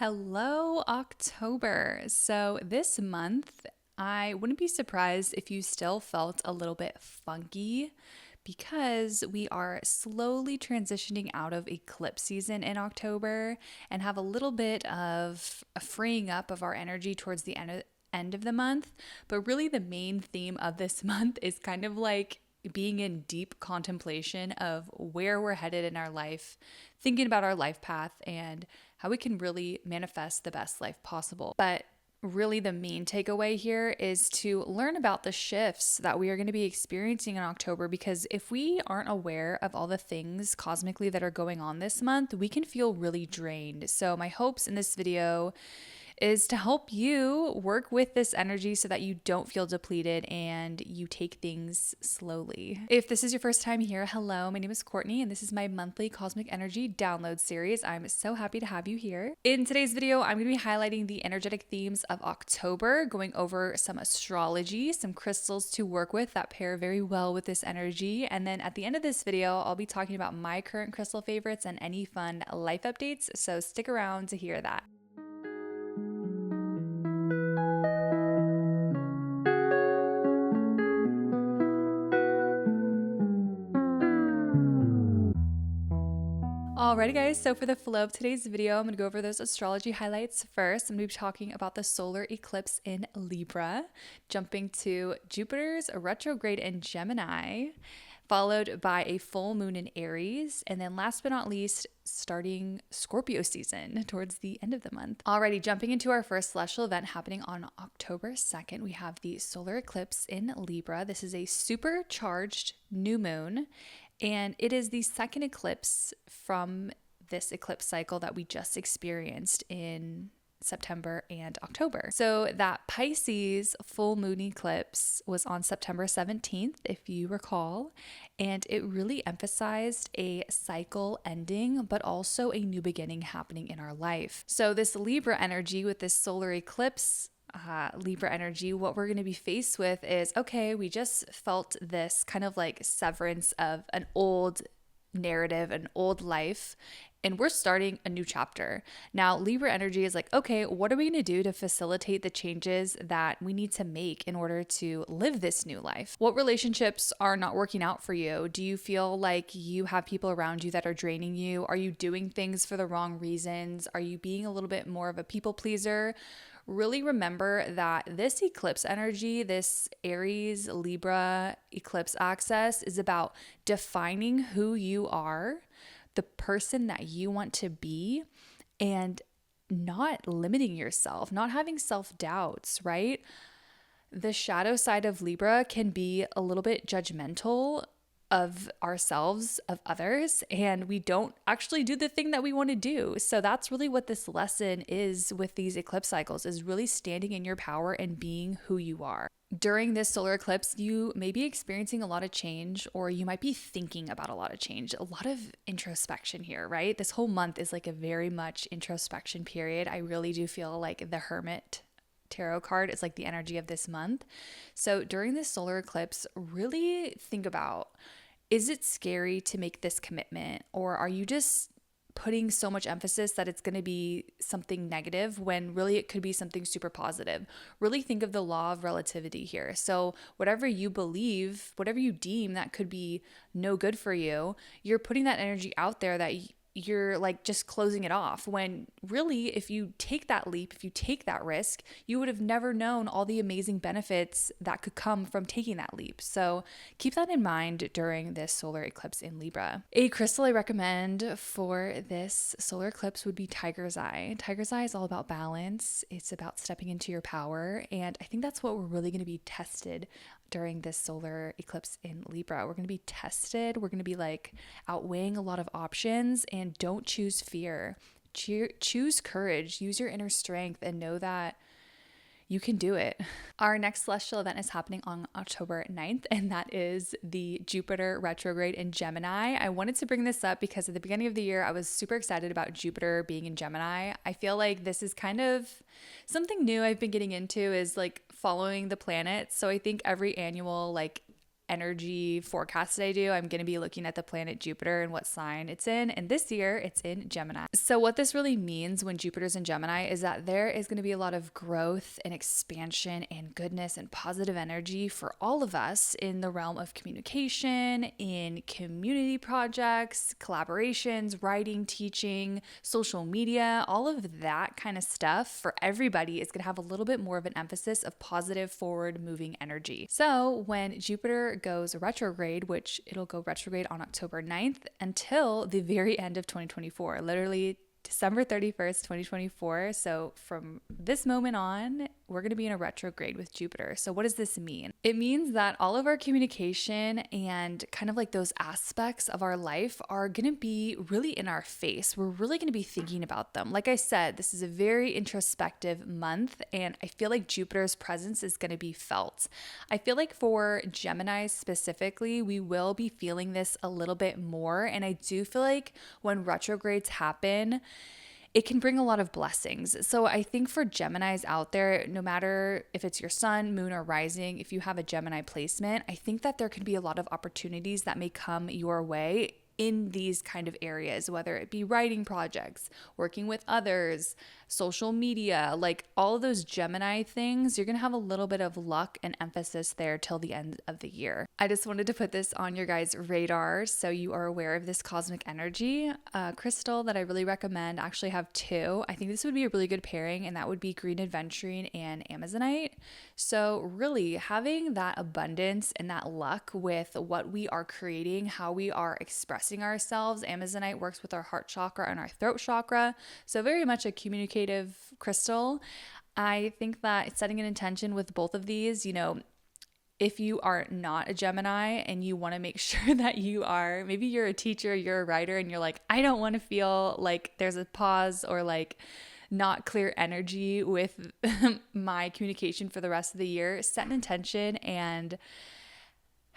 Hello, October. So this month, I wouldn't be surprised if you still felt a little bit funky because we are slowly transitioning out of eclipse season in October and have a little bit of a freeing up of our energy towards the end of the month. But really, the main theme of this month is kind of like being in deep contemplation of where we're headed in our life, thinking about our life path and how we can really manifest the best life possible. But really, the main takeaway here is to learn about the shifts that we are going to be experiencing in October, because if we aren't aware of all the things cosmically that are going on this month, we can feel really drained. So my hopes in this video is to help you work with this energy so that you don't feel depleted and you take things slowly. If this is your first time here, hello, my name is Courtney and this is my monthly Cosmic Energy download series. I'm so happy to have you here. In today's video, I'm going to be highlighting the energetic themes of October, going over some astrology, some crystals to work with that pair very well with this energy. And then at the end of this video, I'll be talking about my current crystal favorites and any fun life updates. So stick around to hear that. Alrighty guys, so for the flow of today's video, I'm going to go over those astrology highlights first. I'm going to be talking about the solar eclipse in Libra, jumping to Jupiter's retrograde in Gemini, followed by a full moon in Aries, and then last but not least, starting Scorpio season towards the end of the month. Alrighty, jumping into our first celestial event happening on October 2nd, we have the solar eclipse in Libra. This is a supercharged new moon, and it is the second eclipse from this eclipse cycle that we just experienced in September and October. So that Pisces full moon eclipse was on September 17th, if you recall, and it really emphasized a cycle ending, but also a new beginning happening in our life. So this Libra energy with this solar eclipse Libra energy, what we're going to be faced with is, okay, we just felt this kind of like severance of an old narrative, an old life, and we're starting a new chapter. Now, Libra energy is like, okay, what are we going to do to facilitate the changes that we need to make in order to live this new life? What relationships are not working out for you? Do you feel like you have people around you that are draining you? Are you doing things for the wrong reasons? Are you being a little bit more of a people pleaser? Really remember that this eclipse energy, this Aries Libra eclipse access, is about defining who you are, the person that you want to be, and not limiting yourself, not having self-doubts, right? The shadow side of Libra can be a little bit judgmental of ourselves, of others, and we don't actually do the thing that we want to do. So that's really what this lesson is with these eclipse cycles, is really standing in your power and being who you are. During this solar eclipse, you may be experiencing a lot of change, or you might be thinking about a lot of change, a lot of introspection here, right? This whole month is like a very much introspection period. I really do feel like the Hermit tarot card is like the energy of this month. So during this solar eclipse, really think about, is it scary to make this commitment, or are you just putting so much emphasis that it's going to be something negative when really it could be something super positive? Really think of the law of relativity here. So whatever you believe, whatever you deem that could be no good for you, you're putting that energy out there that you're like just closing it off, when really, if you take that leap, if you take that risk, you would have never known all the amazing benefits that could come from taking that leap. So keep that in mind during this solar eclipse in Libra. A crystal I recommend for this solar eclipse would be Tiger's Eye. Tiger's Eye is all about balance. It's about stepping into your power. And I think that's what we're really going to be tested during this solar eclipse in Libra. We're going to be tested. We're going to be like outweighing a lot of options, and don't choose fear. Choose courage. Use your inner strength and know that you can do it. Our next celestial event is happening on October 9th, and that is the Jupiter retrograde in Gemini. I wanted to bring this up because at the beginning of the year, I was super excited about Jupiter being in Gemini. I feel like this is kind of something new I've been getting into, is like following the planets. So I think every annual like energy forecast that I do, I'm going to be looking at the planet Jupiter and what sign it's in. And this year it's in Gemini. So what this really means when Jupiter's in Gemini is that there is going to be a lot of growth and expansion and goodness and positive energy for all of us in the realm of communication, in community projects, collaborations, writing, teaching, social media, all of that kind of stuff for everybody is going to have a little bit more of an emphasis of positive forward moving energy. So when Jupiter goes retrograde, which it'll go retrograde on October 9th until the very end of 2024, literally December 31st, 2024. So from this moment on, we're going to be in a retrograde with Jupiter. So what does this mean? It means that all of our communication and kind of like those aspects of our life are going to be really in our face. We're really going to be thinking about them. Like I said, this is a very introspective month, and I feel like Jupiter's presence is going to be felt. I feel like for Gemini specifically, we will be feeling this a little bit more. And I do feel like when retrogrades happen, it can bring a lot of blessings. So I think for Geminis out there, no matter if it's your sun, moon, or rising, if you have a Gemini placement, I think that there could be a lot of opportunities that may come your way in these kind of areas, whether it be writing projects, working with others, social media, like all of those Gemini things, you're going to have a little bit of luck and emphasis there till the end of the year. I just wanted to put this on your guys' radar so you are aware of this cosmic energy. Crystal that I really recommend, actually have two. I think this would be a really good pairing, and that would be green aventurine and amazonite. So really having that abundance and that luck with what we are creating, how we are expressing ourselves. Amazonite works with our heart chakra and our throat chakra. So very much a communicative crystal. I think that setting an intention with both of these, if you are not a Gemini and you want to make sure that you are, maybe you're a teacher, you're a writer, and you're like, I don't want to feel like there's a pause or like not clear energy with my communication for the rest of the year, set an intention and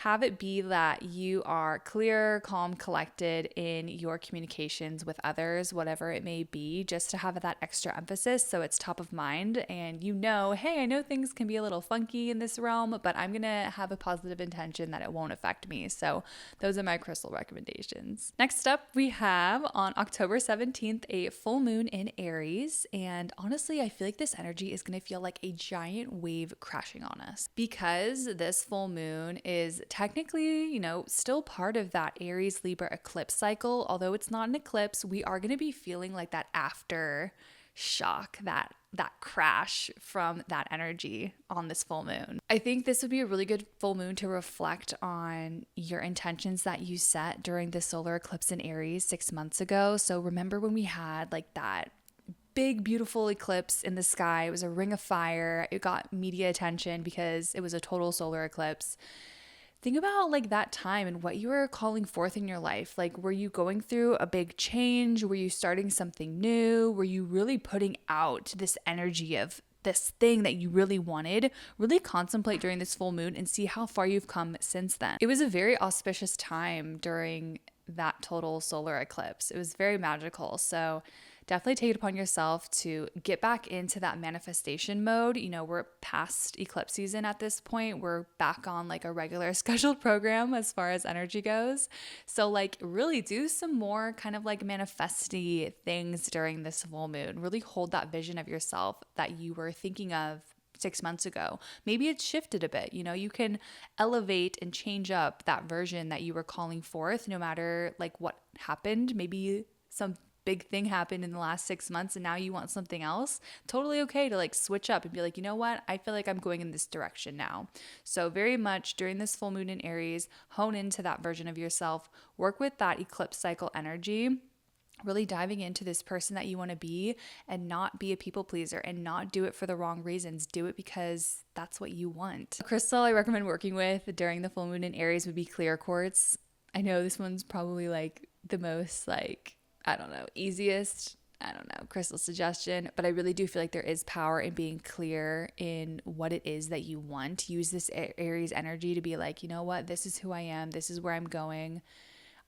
have it be that you are clear, calm, collected in your communications with others, whatever it may be, just to have that extra emphasis so it's top of mind. And hey, I know things can be a little funky in this realm, but I'm going to have a positive intention that it won't affect me. So those are my crystal recommendations. Next up, we have on October 17th, a full moon in Aries. And honestly, I feel like this energy is going to feel like a giant wave crashing on us because this full moon is technically, still part of that Aries Libra eclipse cycle. Although it's not an eclipse, we are going to be feeling like that after shock, that crash from that energy on this full moon. I think this would be a really good full moon to reflect on your intentions that you set during the solar eclipse in Aries 6 months ago. So remember when we had like that big, beautiful eclipse in the sky? It was a ring of fire. It got media attention because it was a total solar eclipse. Think about like that time and what you were calling forth in your life. Like, were you going through a big change? Were you starting something new? Were you really putting out this energy of this thing that you really wanted? Really contemplate during this full moon and see how far you've come since then. It was a very auspicious time during that total solar eclipse. It was very magical. So definitely take it upon yourself to get back into that manifestation mode. We're past eclipse season at this point. We're back on like a regular scheduled program as far as energy goes. So like really do some more kind of like manifesty things during this full moon. Really hold that vision of yourself that you were thinking of 6 months ago. Maybe it's shifted a bit. You can elevate and change up that version that you were calling forth no matter like what happened. Maybe some big thing happened in the last 6 months and now you want something else. Totally okay to like switch up and be like, you know what? I feel like I'm going in this direction now. So very much during this full moon in Aries, hone into that version of yourself, work with that eclipse cycle energy, really diving into this person that you want to be and not be a people pleaser and not do it for the wrong reasons. Do it because that's what you want. A crystal I recommend working with during the full moon in Aries would be clear quartz. I know this one's probably like the most easiest, crystal suggestion, but I really do feel like there is power in being clear in what it is that you want. Use this Aries energy to be like, you know what, this is who I am. This is where I'm going.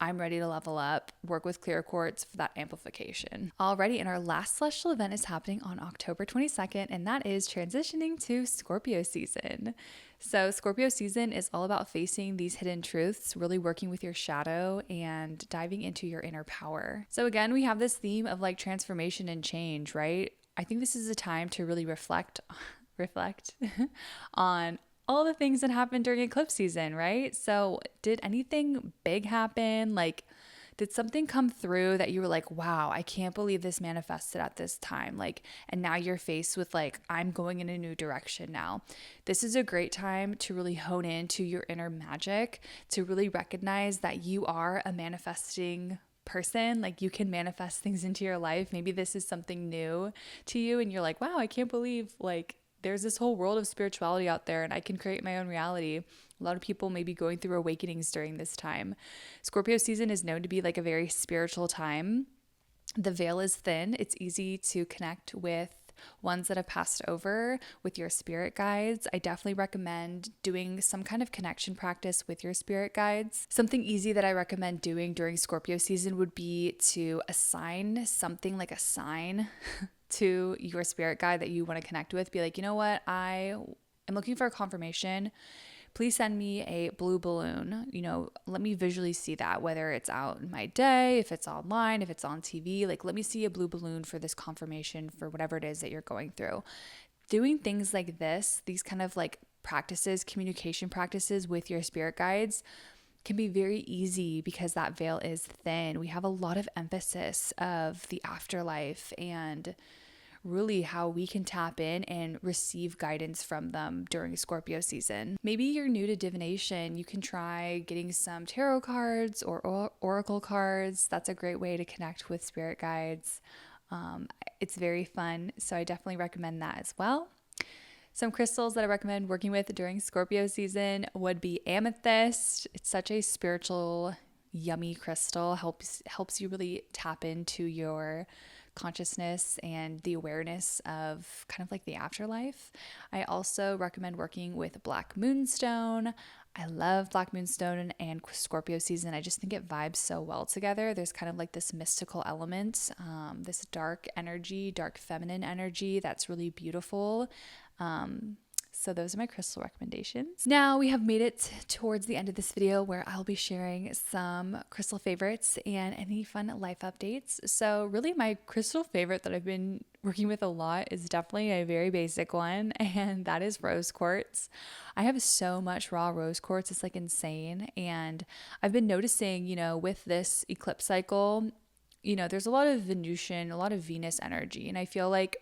I'm ready to level up, work with clear quartz for that amplification. Alrighty, and our last celestial event is happening on October 22nd, and that is transitioning to Scorpio season. So Scorpio season is all about facing these hidden truths, really working with your shadow and diving into your inner power. So again, we have this theme of like transformation and change, right? I think this is a time to really reflect on all the things that happened during eclipse season, right? So did anything big happen? Like, did something come through that you were like, wow, I can't believe this manifested at this time? Like, and now you're faced with like, I'm going in a new direction now. This is a great time to really hone into your inner magic, to really recognize that you are a manifesting person. Like, you can manifest things into your life. Maybe this is something new to you and you're like, wow, I can't believe like there's this whole world of spirituality out there and I can create my own reality. A lot of people may be going through awakenings during this time. Scorpio season is known to be like a very spiritual time. The veil is thin. It's easy to connect with ones that have passed over, with your spirit guides. I definitely recommend doing some kind of connection practice with your spirit guides. Something easy that I recommend doing during Scorpio season would be to assign something like a sign to your spirit guide that you want to connect with. Be like, you know what? I am looking for a confirmation. Please send me a blue balloon. You know, let me visually see that, whether it's out in my day, if it's online, if it's on TV. Like, let me see a blue balloon for this confirmation for whatever it is that you're going through. Doing things like this, these kind of like practices, communication practices with your spirit guides, can be very easy because that veil is thin. We have a lot of emphasis of the afterlife and really how we can tap in and receive guidance from them during Scorpio season. Maybe you're new to divination. You can try getting some tarot cards or oracle cards. That's a great way to connect with spirit guides. It's very fun, so I definitely recommend that as well. Some crystals that I recommend working with during Scorpio season would be amethyst. It's such a spiritual, yummy crystal. Helps you really tap into your consciousness and the awareness of kind of like the afterlife. I also recommend working with black moonstone. I love black moonstone and Scorpio season. I just think it vibes so well together. There's kind of like this mystical element, this dark energy, dark feminine energy that's really beautiful. So those are my crystal recommendations. Now we have made it towards the end of this video where I'll be sharing some crystal favorites and any fun life updates. So really my crystal favorite that I've been working with a lot is definitely a very basic one, and that is rose quartz. I have so much raw rose quartz. It's like insane. And I've been noticing, with this eclipse cycle, there's a lot of Venusian, a lot of Venus energy. And I feel like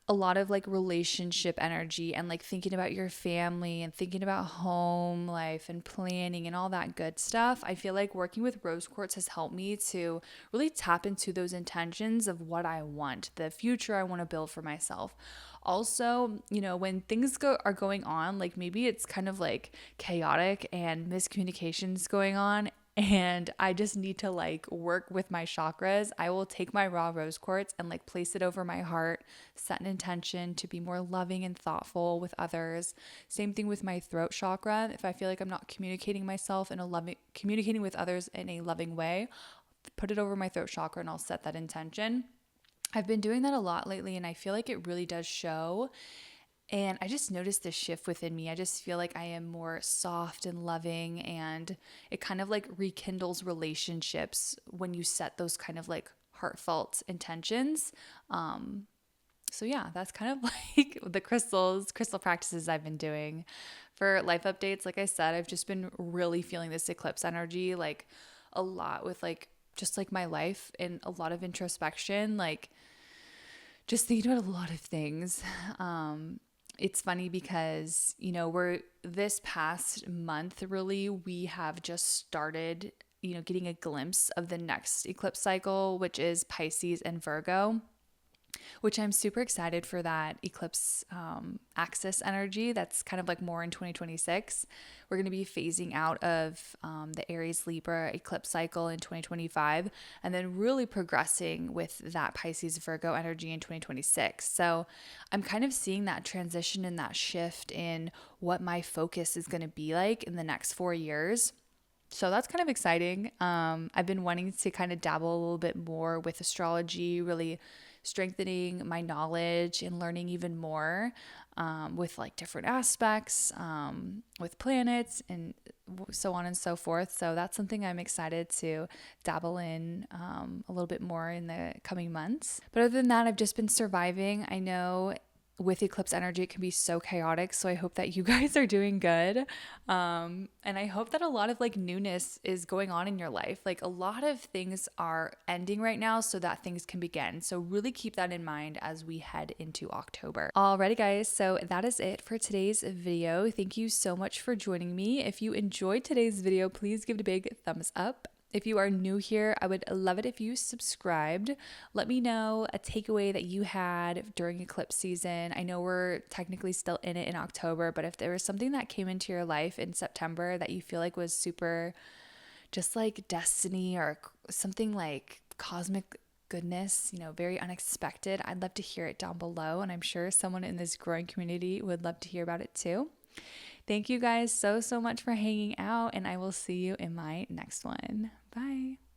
a lot of like relationship energy and like thinking about your family and thinking about home life and planning and all that good stuff. I feel like working with rose quartz has helped me to really tap into those intentions of what I want, the future I want to build for myself. Also, when things are going on, like maybe it's kind of like chaotic and miscommunications going on, and I just need to like work with my chakras, I will take my raw rose quartz and like place it over my heart, set an intention to be more loving and thoughtful with others. Same thing with my throat chakra. If I feel like I'm not communicating with others in a loving way, put it over my throat chakra and I'll set that intention. I've been doing that a lot lately and I feel like it really does show. And I just noticed this shift within me. I just feel like I am more soft and loving, and it kind of like rekindles relationships when you set those kind of like heartfelt intentions. So yeah, that's kind of like the crystal practices I've been doing. For life updates, like I said, I've just been really feeling this eclipse energy like a lot with like just like my life and a lot of introspection, like just thinking about a lot of things. It's funny because, we're this past month, really, we have just started, getting a glimpse of the next eclipse cycle, which is Pisces and Virgo, which I'm super excited for that eclipse axis energy. That's kind of like more in 2026. We're going to be phasing out of the Aries Libra eclipse cycle in 2025, and then really progressing with that Pisces Virgo energy in 2026. So I'm kind of seeing that transition and that shift in what my focus is going to be like in the next 4 years. So that's kind of exciting. I've been wanting to kind of dabble a little bit more with astrology, really strengthening my knowledge and learning even more with like different aspects, with planets and so on and so forth. So that's something I'm excited to dabble in a little bit more in the coming months. But other than that, I've just been surviving. I know with eclipse energy, it can be so chaotic. So I hope that you guys are doing good. And I hope that a lot of like newness is going on in your life. Like a lot of things are ending right now so that things can begin. So really keep that in mind as we head into October. Alrighty, guys. So that is it for today's video. Thank you so much for joining me. If you enjoyed today's video, please give it a big thumbs up. If you are new here, I would love it if you subscribed. Let me know a takeaway that you had during eclipse season. I know we're technically still in it in October, but if there was something that came into your life in September that you feel like was super just like destiny or something like cosmic goodness, very unexpected, I'd love to hear it down below. And I'm sure someone in this growing community would love to hear about it too. Thank you guys so much for hanging out, and I will see you in my next one. Bye.